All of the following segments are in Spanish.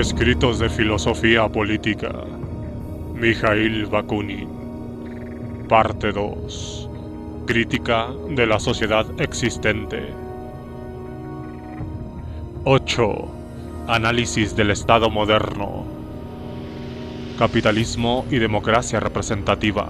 Escritos de filosofía política. Mijail Bakunin. Parte 2. Crítica de la sociedad existente. 8. Análisis del Estado moderno. Capitalismo y democracia representativa.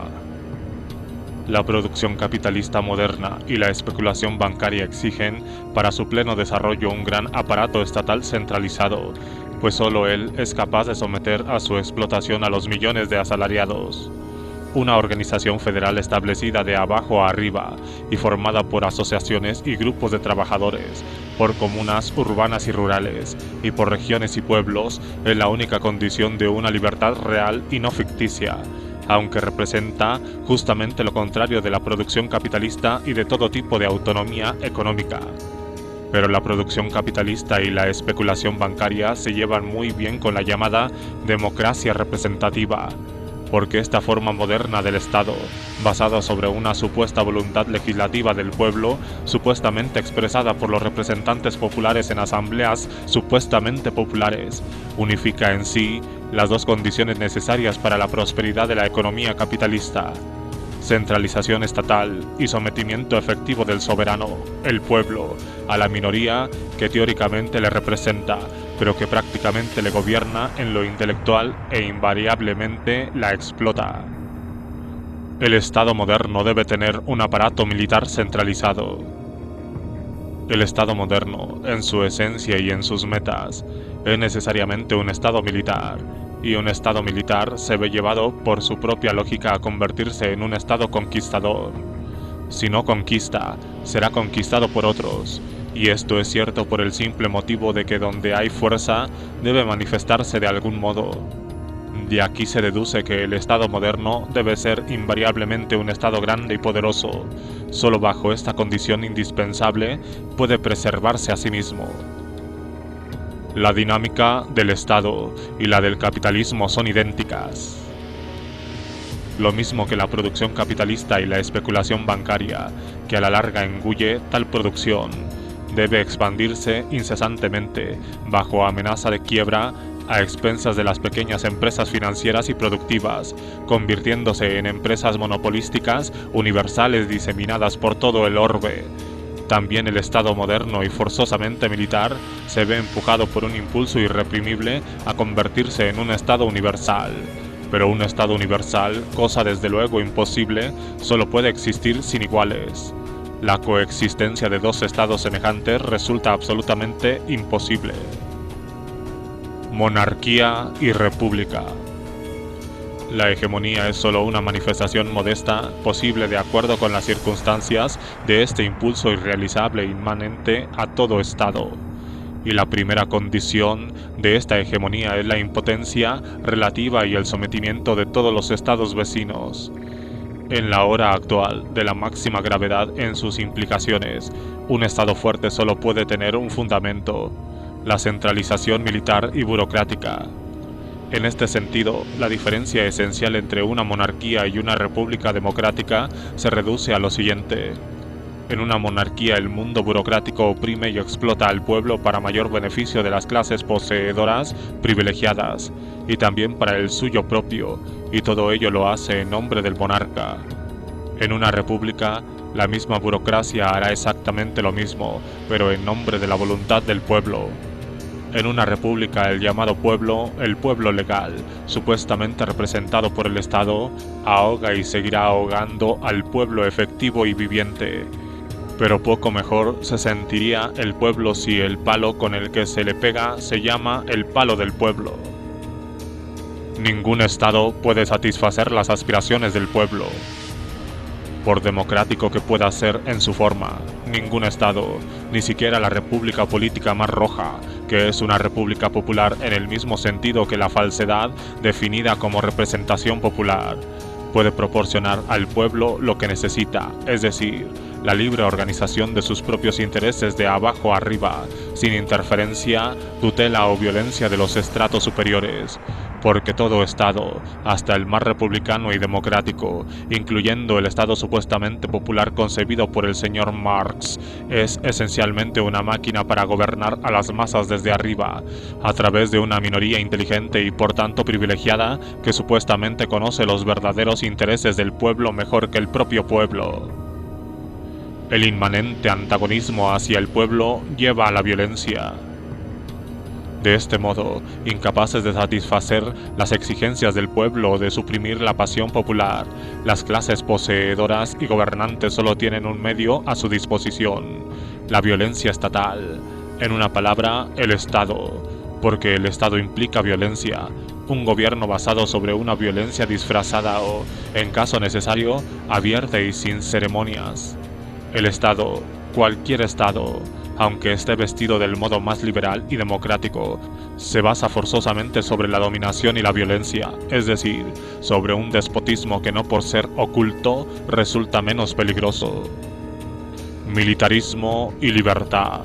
La producción capitalista moderna y la especulación bancaria exigen para su pleno desarrollo un gran aparato estatal centralizado, pues solo él es capaz de someter a su explotación a los millones de asalariados. Una organización federal establecida de abajo a arriba y formada por asociaciones y grupos de trabajadores, por comunas urbanas y rurales, y por regiones y pueblos, es la única condición de una libertad real y no ficticia, aunque representa justamente lo contrario de la producción capitalista y de todo tipo de autonomía económica. Pero la producción capitalista y la especulación bancaria se llevan muy bien con la llamada democracia representativa, porque esta forma moderna del Estado, basada sobre una supuesta voluntad legislativa del pueblo, supuestamente expresada por los representantes populares en asambleas supuestamente populares, unifica en sí las dos condiciones necesarias para la prosperidad de la economía capitalista: centralización estatal y sometimiento efectivo del soberano, el pueblo, a la minoría que teóricamente le representa, pero que prácticamente le gobierna en lo intelectual e invariablemente la explota. El Estado moderno debe tener un aparato militar centralizado. El Estado moderno, en su esencia y en sus metas, es necesariamente un Estado militar, y un Estado militar se ve llevado por su propia lógica a convertirse en un Estado conquistador. Si no conquista, será conquistado por otros, y esto es cierto por el simple motivo de que donde hay fuerza debe manifestarse de algún modo. De aquí se deduce que el Estado moderno debe ser invariablemente un Estado grande y poderoso. Solo bajo esta condición indispensable puede preservarse a sí mismo. La dinámica del Estado y la del capitalismo son idénticas. Lo mismo que la producción capitalista y la especulación bancaria, que a la larga engulle tal producción, debe expandirse incesantemente, bajo amenaza de quiebra, a expensas de las pequeñas empresas financieras y productivas, convirtiéndose en empresas monopolísticas universales diseminadas por todo el orbe. También el Estado moderno y forzosamente militar se ve empujado por un impulso irreprimible a convertirse en un Estado universal. Pero un Estado universal, cosa desde luego imposible, solo puede existir sin iguales. La coexistencia de dos estados semejantes resulta absolutamente imposible. Monarquía y república. La hegemonía es solo una manifestación modesta, posible de acuerdo con las circunstancias, de este impulso irrealizable inmanente a todo Estado. Y la primera condición de esta hegemonía es la impotencia relativa y el sometimiento de todos los estados vecinos. En la hora actual, de la máxima gravedad en sus implicaciones, un Estado fuerte solo puede tener un fundamento: la centralización militar y burocrática. En este sentido, la diferencia esencial entre una monarquía y una república democrática se reduce a lo siguiente. En una monarquía el mundo burocrático oprime y explota al pueblo para mayor beneficio de las clases poseedoras privilegiadas, y también para el suyo propio, y todo ello lo hace en nombre del monarca. En una república, la misma burocracia hará exactamente lo mismo, pero en nombre de la voluntad del pueblo. En una república el llamado pueblo, el pueblo legal, supuestamente representado por el Estado, ahoga y seguirá ahogando al pueblo efectivo y viviente. Pero poco mejor se sentiría el pueblo si el palo con el que se le pega se llama el palo del pueblo. Ningún Estado puede satisfacer las aspiraciones del pueblo. Por democrático que pueda ser en su forma, ningún Estado, ni siquiera la república política más roja, que es una república popular en el mismo sentido que la falsedad definida como representación popular, puede proporcionar al pueblo lo que necesita, es decir, la libre organización de sus propios intereses de abajo a arriba, sin interferencia, tutela o violencia de los estratos superiores. porque todo Estado, hasta el más republicano y democrático, incluyendo el Estado supuestamente popular concebido por el señor Marx, es esencialmente una máquina para gobernar a las masas desde arriba, a través de una minoría inteligente y por tanto privilegiada que supuestamente conoce los verdaderos intereses del pueblo mejor que el propio pueblo. El inmanente antagonismo hacia el pueblo lleva a la violencia. De este modo, incapaces de satisfacer las exigencias del pueblo o de suprimir la pasión popular, las clases poseedoras y gobernantes solo tienen un medio a su disposición: la violencia estatal. En una palabra, el Estado, porque el Estado implica violencia, un gobierno basado sobre una violencia disfrazada o, en caso necesario, abierta y sin ceremonias. El Estado, cualquier Estado, aunque esté vestido del modo más liberal y democrático, se basa forzosamente sobre la dominación y la violencia, es decir, sobre un despotismo que no por ser oculto resulta menos peligroso. Militarismo y libertad.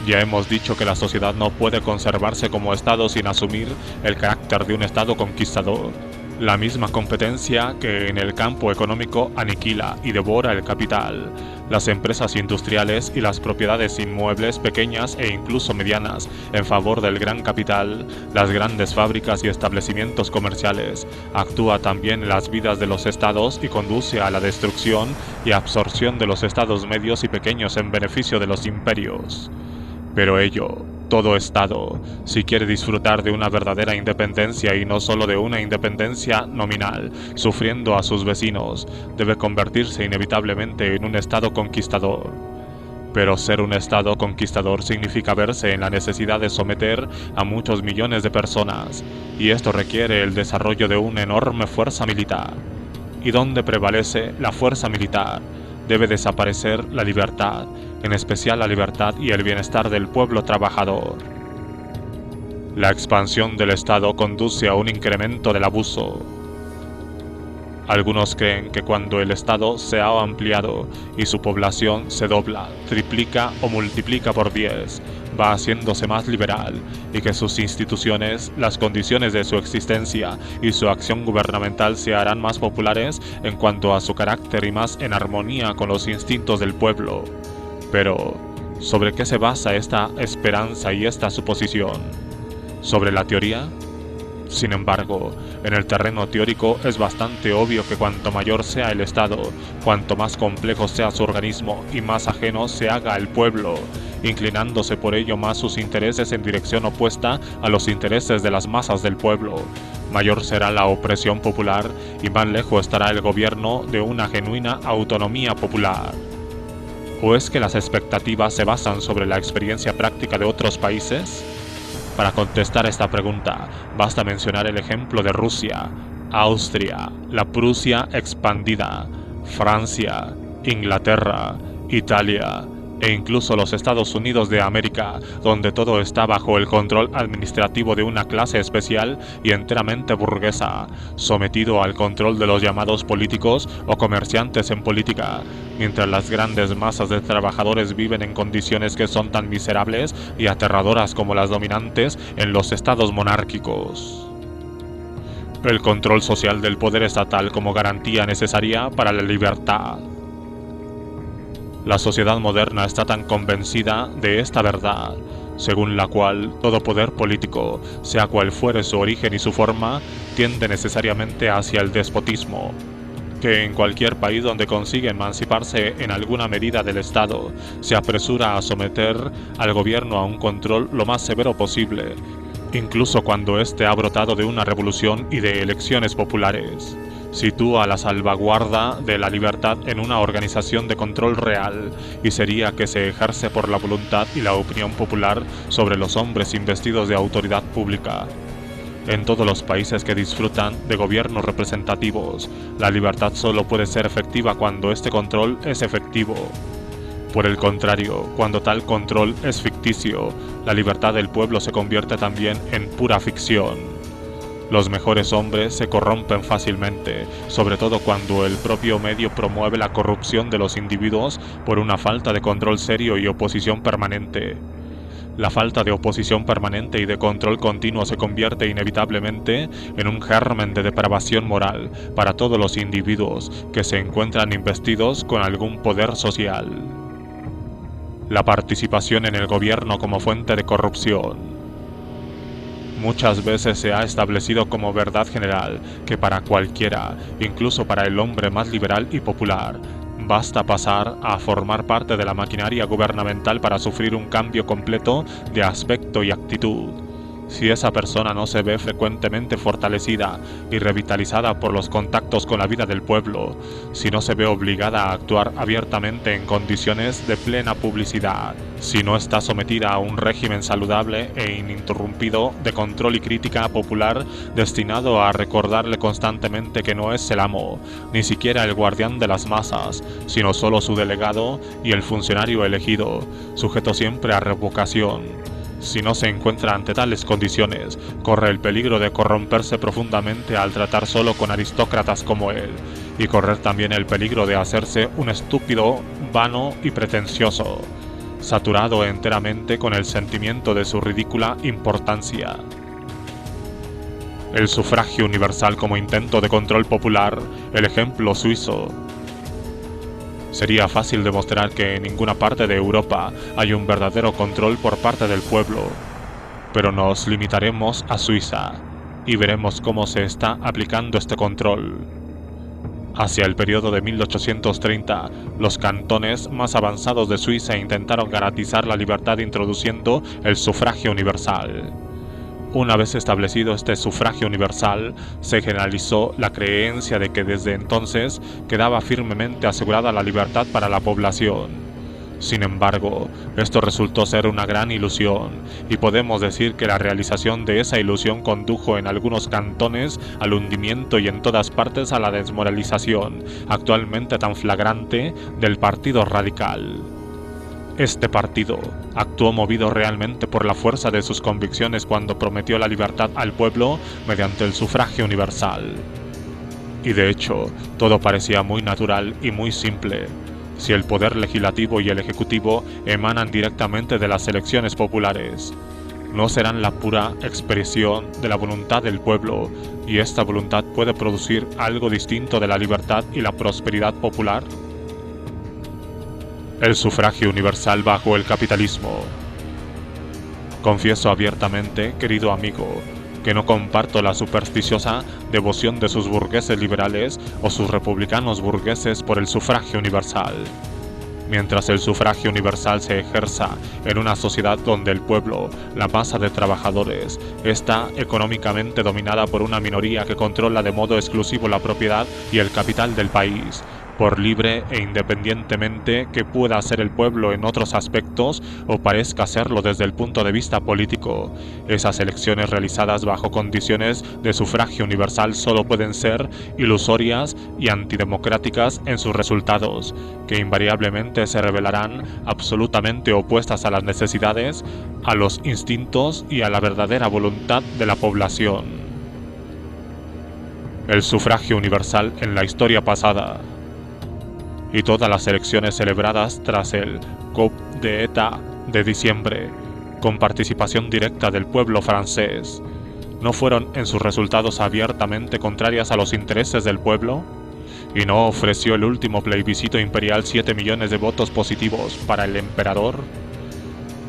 Ya hemos dicho que la sociedad no puede conservarse como Estado sin asumir el carácter de un Estado conquistador. La misma competencia que en el campo económico aniquila y devora el capital, las empresas industriales y las propiedades inmuebles pequeñas e incluso medianas en favor del gran capital, las grandes fábricas y establecimientos comerciales, actúa también en las vidas de los estados y conduce a la destrucción y absorción de los estados medios y pequeños en beneficio de los imperios. Pero ello, todo Estado, si quiere disfrutar de una verdadera independencia y no solo de una independencia nominal, sufriendo a sus vecinos, debe convertirse inevitablemente en un Estado conquistador. Pero ser un Estado conquistador significa verse en la necesidad de someter a muchos millones de personas, y esto requiere el desarrollo de una enorme fuerza militar. ¿Y dónde prevalece la fuerza militar? Debe desaparecer la libertad, en especial la libertad y el bienestar del pueblo trabajador. La expansión del Estado conduce a un incremento del abuso. Algunos creen que cuando el Estado se ha ampliado y su población se dobla, triplica o multiplica por 10, va haciéndose más liberal y que sus instituciones, las condiciones de su existencia y su acción gubernamental se harán más populares en cuanto a su carácter y más en armonía con los instintos del pueblo. Pero, ¿sobre qué se basa esta esperanza y esta suposición? ¿Sobre la teoría? Sin embargo, en el terreno teórico es bastante obvio que cuanto mayor sea el Estado, cuanto más complejo sea su organismo y más ajeno se haga al pueblo, inclinándose por ello más sus intereses en dirección opuesta a los intereses de las masas del pueblo, mayor será la opresión popular y más lejos estará el gobierno de una genuina autonomía popular. ¿O es que las expectativas se basan sobre la experiencia práctica de otros países? Para contestar esta pregunta, basta mencionar el ejemplo de Rusia, Austria, la Prusia expandida, Francia, Inglaterra, Italia e incluso los Estados Unidos de América, donde todo está bajo el control administrativo de una clase especial y enteramente burguesa, sometido al control de los llamados políticos o comerciantes en política, mientras las grandes masas de trabajadores viven en condiciones que son tan miserables y aterradoras como las dominantes en los estados monárquicos. El control social del poder estatal como garantía necesaria para la libertad. La sociedad moderna está tan convencida de esta verdad, según la cual todo poder político, sea cual fuere su origen y su forma, tiende necesariamente hacia el despotismo, que en cualquier país donde consigue emanciparse en alguna medida del Estado, se apresura a someter al gobierno a un control lo más severo posible, incluso cuando éste ha brotado de una revolución y de elecciones populares. Sitúa la salvaguarda de la libertad en una organización de control real, y sería que se ejerce por la voluntad y la opinión popular sobre los hombres investidos de autoridad pública. En todos los países que disfrutan de gobiernos representativos, la libertad solo puede ser efectiva cuando este control es efectivo. Por el contrario, cuando tal control es ficticio, la libertad del pueblo se convierte también en pura ficción. Los mejores hombres se corrompen fácilmente, sobre todo cuando el propio medio promueve la corrupción de los individuos por una falta de control serio y oposición permanente. La falta de oposición permanente y de control continuo se convierte inevitablemente en un germen de depravación moral para todos los individuos que se encuentran investidos con algún poder social. La participación en el gobierno como fuente de corrupción. Muchas veces se ha establecido como verdad general que para cualquiera, incluso para el hombre más liberal y popular, basta pasar a formar parte de la maquinaria gubernamental para sufrir un cambio completo de aspecto y actitud. Si esa persona no se ve frecuentemente fortalecida y revitalizada por los contactos con la vida del pueblo, si no se ve obligada a actuar abiertamente en condiciones de plena publicidad, si no está sometida a un régimen saludable e ininterrumpido de control y crítica popular destinado a recordarle constantemente que no es el amo, ni siquiera el guardián de las masas, sino solo su delegado y el funcionario elegido, sujeto siempre a revocación. Si no se encuentra ante tales condiciones, corre el peligro de corromperse profundamente al tratar solo con aristócratas como él, y correr también el peligro de hacerse un estúpido, vano y pretencioso, saturado enteramente con el sentimiento de su ridícula importancia. El sufragio universal como intento de control popular, el ejemplo suizo. Sería fácil demostrar que en ninguna parte de Europa hay un verdadero control por parte del pueblo, pero nos limitaremos a Suiza y veremos cómo se está aplicando este control. Hacia el periodo de 1830, los cantones más avanzados de Suiza intentaron garantizar la libertad introduciendo el sufragio universal. Una vez establecido este sufragio universal, se generalizó la creencia de que desde entonces quedaba firmemente asegurada la libertad para la población. Sin embargo, esto resultó ser una gran ilusión, y podemos decir que la realización de esa ilusión condujo en algunos cantones al hundimiento y en todas partes a la desmoralización, actualmente tan flagrante, del Partido Radical. Este partido actuó movido realmente por la fuerza de sus convicciones cuando prometió la libertad al pueblo mediante el sufragio universal. Y de hecho, todo parecía muy natural y muy simple. Si el poder legislativo y el ejecutivo emanan directamente de las elecciones populares, ¿no serán la pura expresión de la voluntad del pueblo, y esta voluntad puede producir algo distinto de la libertad y la prosperidad popular? El sufragio universal bajo el capitalismo. Confieso abiertamente, querido amigo, que no comparto la supersticiosa devoción de sus burgueses liberales o sus republicanos burgueses por el sufragio universal. Mientras el sufragio universal se ejerza en una sociedad donde el pueblo, la masa de trabajadores, está económicamente dominada por una minoría que controla de modo exclusivo la propiedad y el capital del país, por libre e independientemente que pueda ser el pueblo en otros aspectos o parezca serlo desde el punto de vista político, esas elecciones realizadas bajo condiciones de sufragio universal solo pueden ser ilusorias y antidemocráticas en sus resultados, que invariablemente se revelarán absolutamente opuestas a las necesidades, a los instintos y a la verdadera voluntad de la población. El sufragio universal en la historia pasada y todas las elecciones celebradas tras el coup d'État de diciembre, con participación directa del pueblo francés, ¿no fueron en sus resultados abiertamente contrarias a los intereses del pueblo? ¿Y no ofreció el último plebiscito imperial 7 millones de votos positivos para el emperador?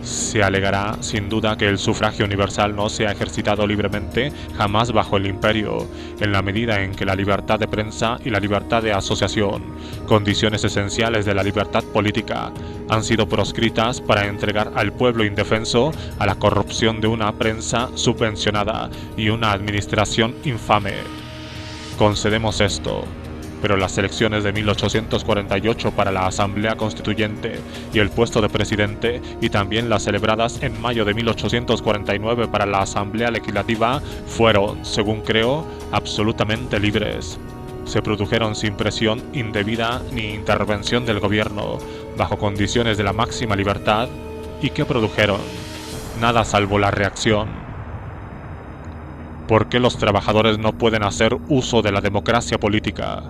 Se alegará, sin duda, que el sufragio universal no se ha ejercitado libremente jamás bajo el imperio, en la medida en que la libertad de prensa y la libertad de asociación, condiciones esenciales de la libertad política, han sido proscritas para entregar al pueblo indefenso a la corrupción de una prensa subvencionada y una administración infame. Concedemos esto, pero las elecciones de 1848 para la Asamblea Constituyente y el puesto de presidente, y también las celebradas en mayo de 1849 para la Asamblea Legislativa, fueron, según creo, absolutamente libres. Se produjeron sin presión indebida ni intervención del gobierno, bajo condiciones de la máxima libertad. ¿Y qué produjeron? Nada salvo la reacción. ¿Por qué los trabajadores no pueden hacer uso de la democracia política?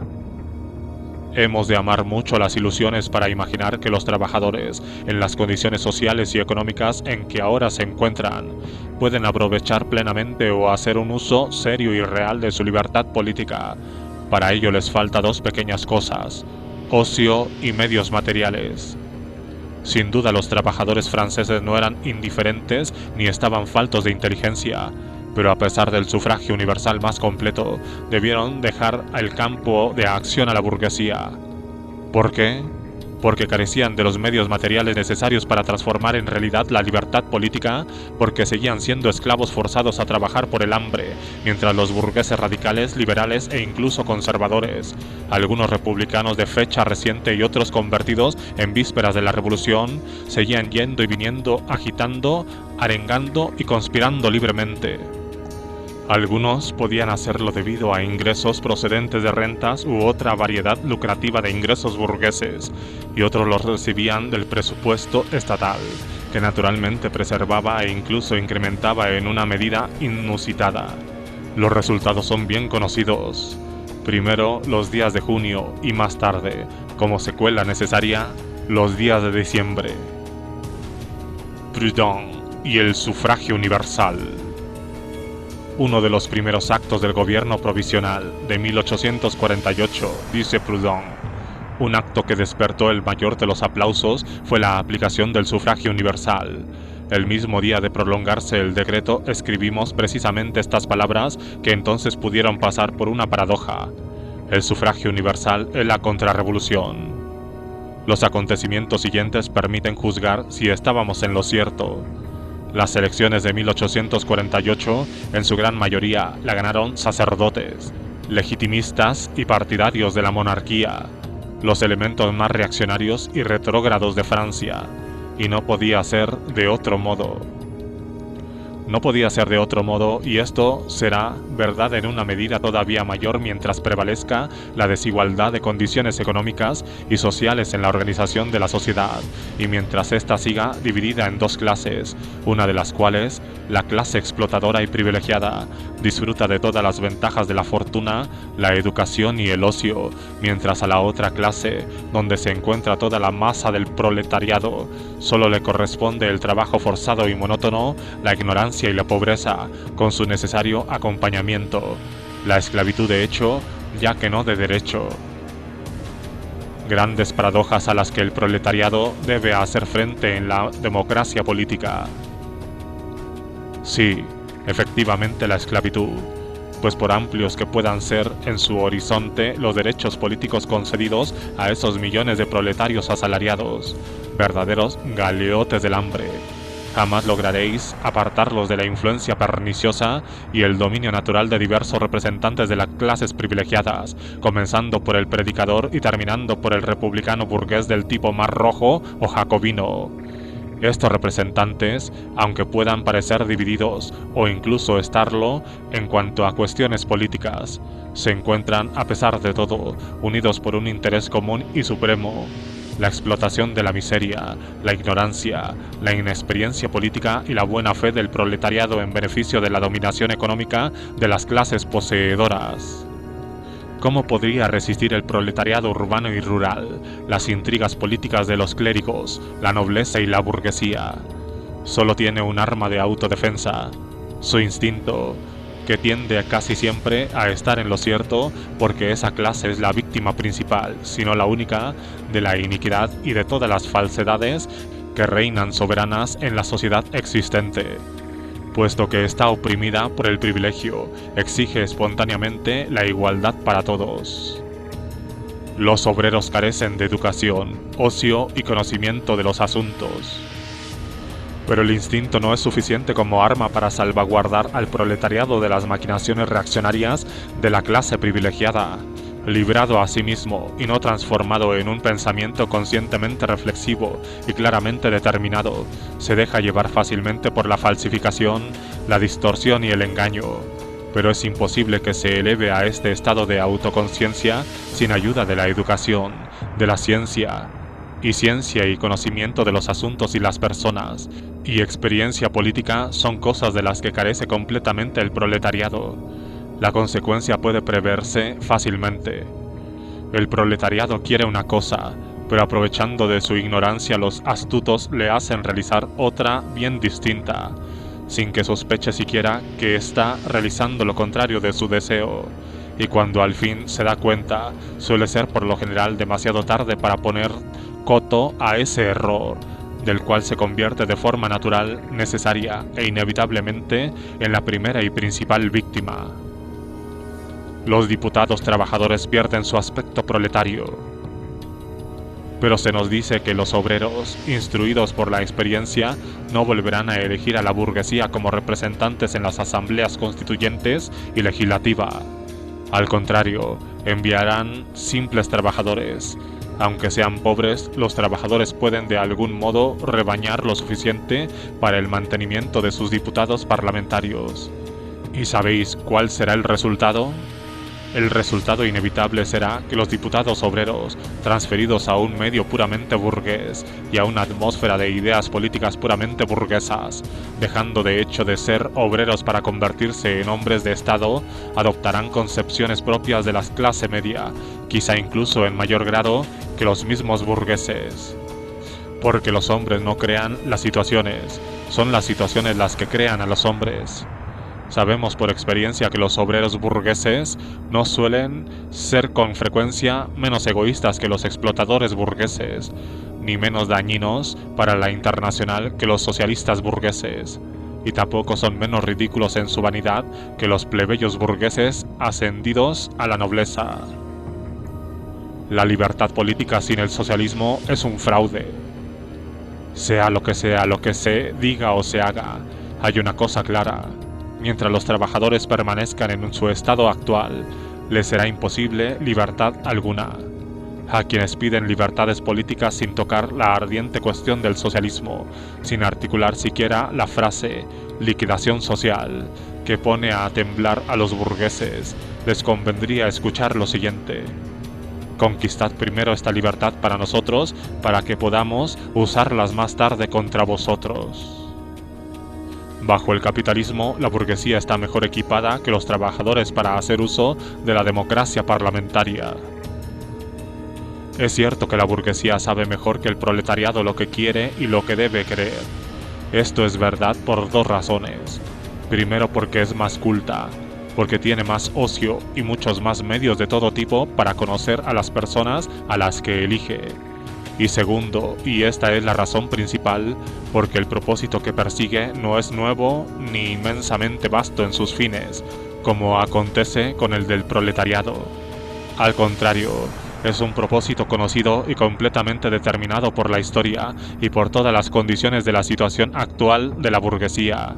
Hemos de amar mucho las ilusiones para imaginar que los trabajadores, en las condiciones sociales y económicas en que ahora se encuentran, pueden aprovechar plenamente o hacer un uso serio y real de su libertad política. Para ello les falta dos pequeñas cosas: ocio y medios materiales. Sin duda los trabajadores franceses no eran indiferentes ni estaban faltos de inteligencia, pero a pesar del sufragio universal más completo, debieron dejar el campo de acción a la burguesía. ¿Por qué? Porque carecían de los medios materiales necesarios para transformar en realidad la libertad política, porque seguían siendo esclavos forzados a trabajar por el hambre, mientras los burgueses radicales, liberales e incluso conservadores, algunos republicanos de fecha reciente y otros convertidos en vísperas de la revolución, seguían yendo y viniendo, agitando, arengando y conspirando libremente. Algunos podían hacerlo debido a ingresos procedentes de rentas u otra variedad lucrativa de ingresos burgueses, y otros los recibían del presupuesto estatal, que naturalmente preservaba e incluso incrementaba en una medida inusitada. Los resultados son bien conocidos. Primero, los días de junio y más tarde, como secuela necesaria, los días de diciembre. Proudhon y el sufragio universal. Uno de los primeros actos del gobierno provisional de 1848, dice Proudhon, un acto que despertó el mayor de los aplausos, fue la aplicación del sufragio universal. El mismo día de prolongarse el decreto escribimos precisamente estas palabras que entonces pudieron pasar por una paradoja. El sufragio universal es la contrarrevolución. Los acontecimientos siguientes permiten juzgar si estábamos en lo cierto. Las elecciones de 1848, en su gran mayoría, la ganaron sacerdotes, legitimistas y partidarios de la monarquía, los elementos más reaccionarios y retrógrados de Francia, y no podía ser de otro modo. No podía ser de otro modo, y esto será verdad en una medida todavía mayor mientras prevalezca la desigualdad de condiciones económicas y sociales en la organización de la sociedad, y mientras ésta siga dividida en dos clases, una de las cuales, la clase explotadora y privilegiada, disfruta de todas las ventajas de la fortuna, la educación y el ocio, mientras a la otra clase, donde se encuentra toda la masa del proletariado, solo le corresponde el trabajo forzado y monótono, la ignorancia y la pobreza, con su necesario acompañamiento, la esclavitud de hecho, ya que no de derecho. Grandes paradojas a las que el proletariado debe hacer frente en la democracia política. Sí, efectivamente la esclavitud, pues por amplios que puedan ser en su horizonte los derechos políticos concedidos a esos millones de proletarios asalariados, verdaderos galeotes del hambre, jamás lograréis apartarlos de la influencia perniciosa y el dominio natural de diversos representantes de las clases privilegiadas, comenzando por el predicador y terminando por el republicano burgués del tipo más rojo o jacobino. Estos representantes, aunque puedan parecer divididos o incluso estarlo en cuanto a cuestiones políticas, se encuentran, a pesar de todo, unidos por un interés común y supremo: la explotación de la miseria, la ignorancia, la inexperiencia política y la buena fe del proletariado en beneficio de la dominación económica de las clases poseedoras. ¿Cómo podría resistir el proletariado urbano y rural, las intrigas políticas de los clérigos, la nobleza y la burguesía? Solo tiene un arma de autodefensa: su instinto, que tiende casi siempre a estar en lo cierto, porque esa clase es la víctima principal, si no la única, de la iniquidad y de todas las falsedades que reinan soberanas en la sociedad existente. Puesto que está oprimida por el privilegio, exige espontáneamente la igualdad para todos. Los obreros carecen de educación, ocio y conocimiento de los asuntos. Pero el instinto no es suficiente como arma para salvaguardar al proletariado de las maquinaciones reaccionarias de la clase privilegiada. Librado a sí mismo y no transformado en un pensamiento conscientemente reflexivo y claramente determinado, se deja llevar fácilmente por la falsificación, la distorsión y el engaño. Pero es imposible que se eleve a este estado de autoconciencia sin ayuda de la educación, de la ciencia y conocimiento de los asuntos y las personas, y experiencia política son cosas de las que carece completamente el proletariado. La consecuencia puede preverse fácilmente. El proletariado quiere una cosa, pero aprovechando de su ignorancia los astutos le hacen realizar otra bien distinta, sin que sospeche siquiera que está realizando lo contrario de su deseo, y cuando al fin se da cuenta, suele ser por lo general demasiado tarde para poner coto a ese error, del cual se convierte de forma natural, necesaria e inevitablemente en la primera y principal víctima. Los diputados trabajadores pierden su aspecto proletario, pero se nos dice que los obreros, instruidos por la experiencia, no volverán a elegir a la burguesía como representantes en las asambleas constituyentes y legislativa. Al contrario, enviarán simples trabajadores. Aunque sean pobres, los trabajadores pueden de algún modo rebañar lo suficiente para el mantenimiento de sus diputados parlamentarios. ¿Y sabéis cuál será el resultado? El resultado inevitable será que los diputados obreros, transferidos a un medio puramente burgués y a una atmósfera de ideas políticas puramente burguesas, dejando de hecho de ser obreros para convertirse en hombres de Estado, adoptarán concepciones propias de la clase media, quizá incluso en mayor grado que los mismos burgueses. Porque los hombres no crean las situaciones, son las situaciones las que crean a los hombres. Sabemos por experiencia que los obreros burgueses no suelen ser con frecuencia menos egoístas que los explotadores burgueses, ni menos dañinos para la internacional que los socialistas burgueses, y tampoco son menos ridículos en su vanidad que los plebeyos burgueses ascendidos a la nobleza. La libertad política sin el socialismo es un fraude. Sea lo que se diga o se haga, hay una cosa clara. Mientras los trabajadores permanezcan en su estado actual, les será imposible libertad alguna. A quienes piden libertades políticas sin tocar la ardiente cuestión del socialismo, sin articular siquiera la frase liquidación social, que pone a temblar a los burgueses, les convendría escuchar lo siguiente: conquistad primero esta libertad para nosotros, para que podamos usarlas más tarde contra vosotros. Bajo el capitalismo, la burguesía está mejor equipada que los trabajadores para hacer uso de la democracia parlamentaria. Es cierto que la burguesía sabe mejor que el proletariado lo que quiere y lo que debe creer. Esto es verdad por dos razones. Primero, porque es más culta, porque tiene más ocio y muchos más medios de todo tipo para conocer a las personas a las que elige. Y segundo, y esta es la razón principal, porque el propósito que persigue no es nuevo ni inmensamente vasto en sus fines, como acontece con el del proletariado. Al contrario, es un propósito conocido y completamente determinado por la historia y por todas las condiciones de la situación actual de la burguesía.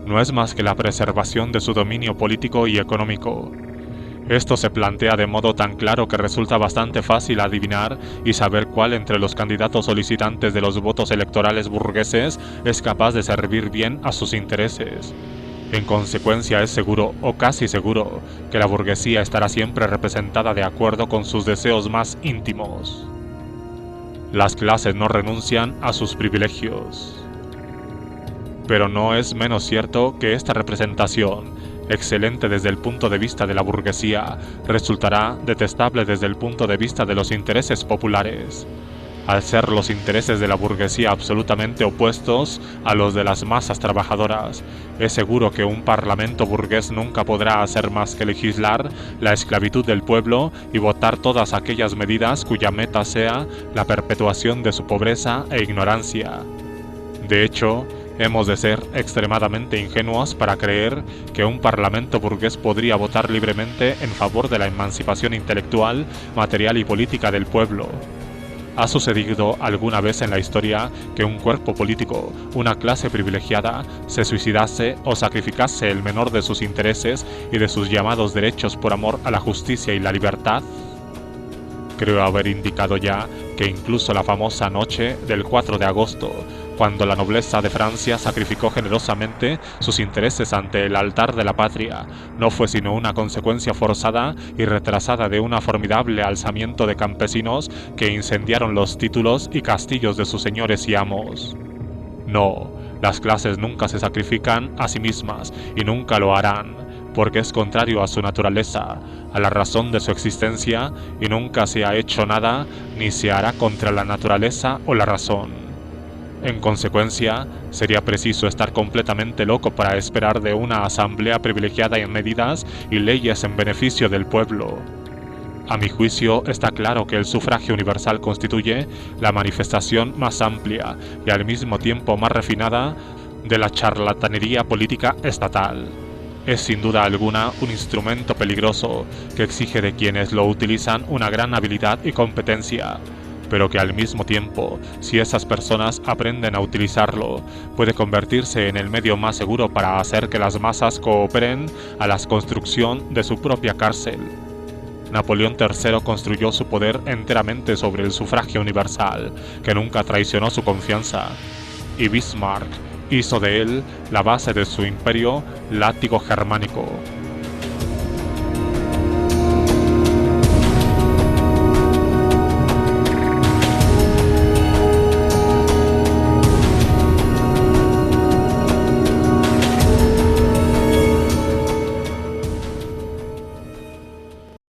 No es más que la preservación de su dominio político y económico. Esto se plantea de modo tan claro que resulta bastante fácil adivinar y saber cuál entre los candidatos solicitantes de los votos electorales burgueses es capaz de servir bien a sus intereses. En consecuencia, es seguro, o casi seguro, que la burguesía estará siempre representada de acuerdo con sus deseos más íntimos. Las clases no renuncian a sus privilegios. Pero no es menos cierto que esta representación, excelente desde el punto de vista de la burguesía, resultará detestable desde el punto de vista de los intereses populares. Al ser los intereses de la burguesía absolutamente opuestos a los de las masas trabajadoras, es seguro que un parlamento burgués nunca podrá hacer más que legislar la esclavitud del pueblo y votar todas aquellas medidas cuya meta sea la perpetuación de su pobreza e ignorancia. De hecho, hemos de ser extremadamente ingenuos para creer que un parlamento burgués podría votar libremente en favor de la emancipación intelectual, material y política del pueblo. ¿Ha sucedido alguna vez en la historia que un cuerpo político, una clase privilegiada, se suicidase o sacrificase el menor de sus intereses y de sus llamados derechos por amor a la justicia y la libertad? Creo haber indicado ya que incluso la famosa noche del 4 de agosto, cuando la nobleza de Francia sacrificó generosamente sus intereses ante el altar de la patria, no fue sino una consecuencia forzada y retrasada de un formidable alzamiento de campesinos que incendiaron los títulos y castillos de sus señores y amos. No, las clases nunca se sacrifican a sí mismas y nunca lo harán, porque es contrario a su naturaleza, a la razón de su existencia, y nunca se ha hecho nada ni se hará contra la naturaleza o la razón. En consecuencia, sería preciso estar completamente loco para esperar de una asamblea privilegiada en medidas y leyes en beneficio del pueblo. A mi juicio, está claro que el sufragio universal constituye la manifestación más amplia y al mismo tiempo más refinada de la charlatanería política estatal. Es sin duda alguna un instrumento peligroso que exige de quienes lo utilizan una gran habilidad y competencia, pero que al mismo tiempo, si esas personas aprenden a utilizarlo, puede convertirse en el medio más seguro para hacer que las masas cooperen a la construcción de su propia cárcel. Napoleón III construyó su poder enteramente sobre el sufragio universal, que nunca traicionó su confianza, y Bismarck hizo de él la base de su imperio látigo germánico.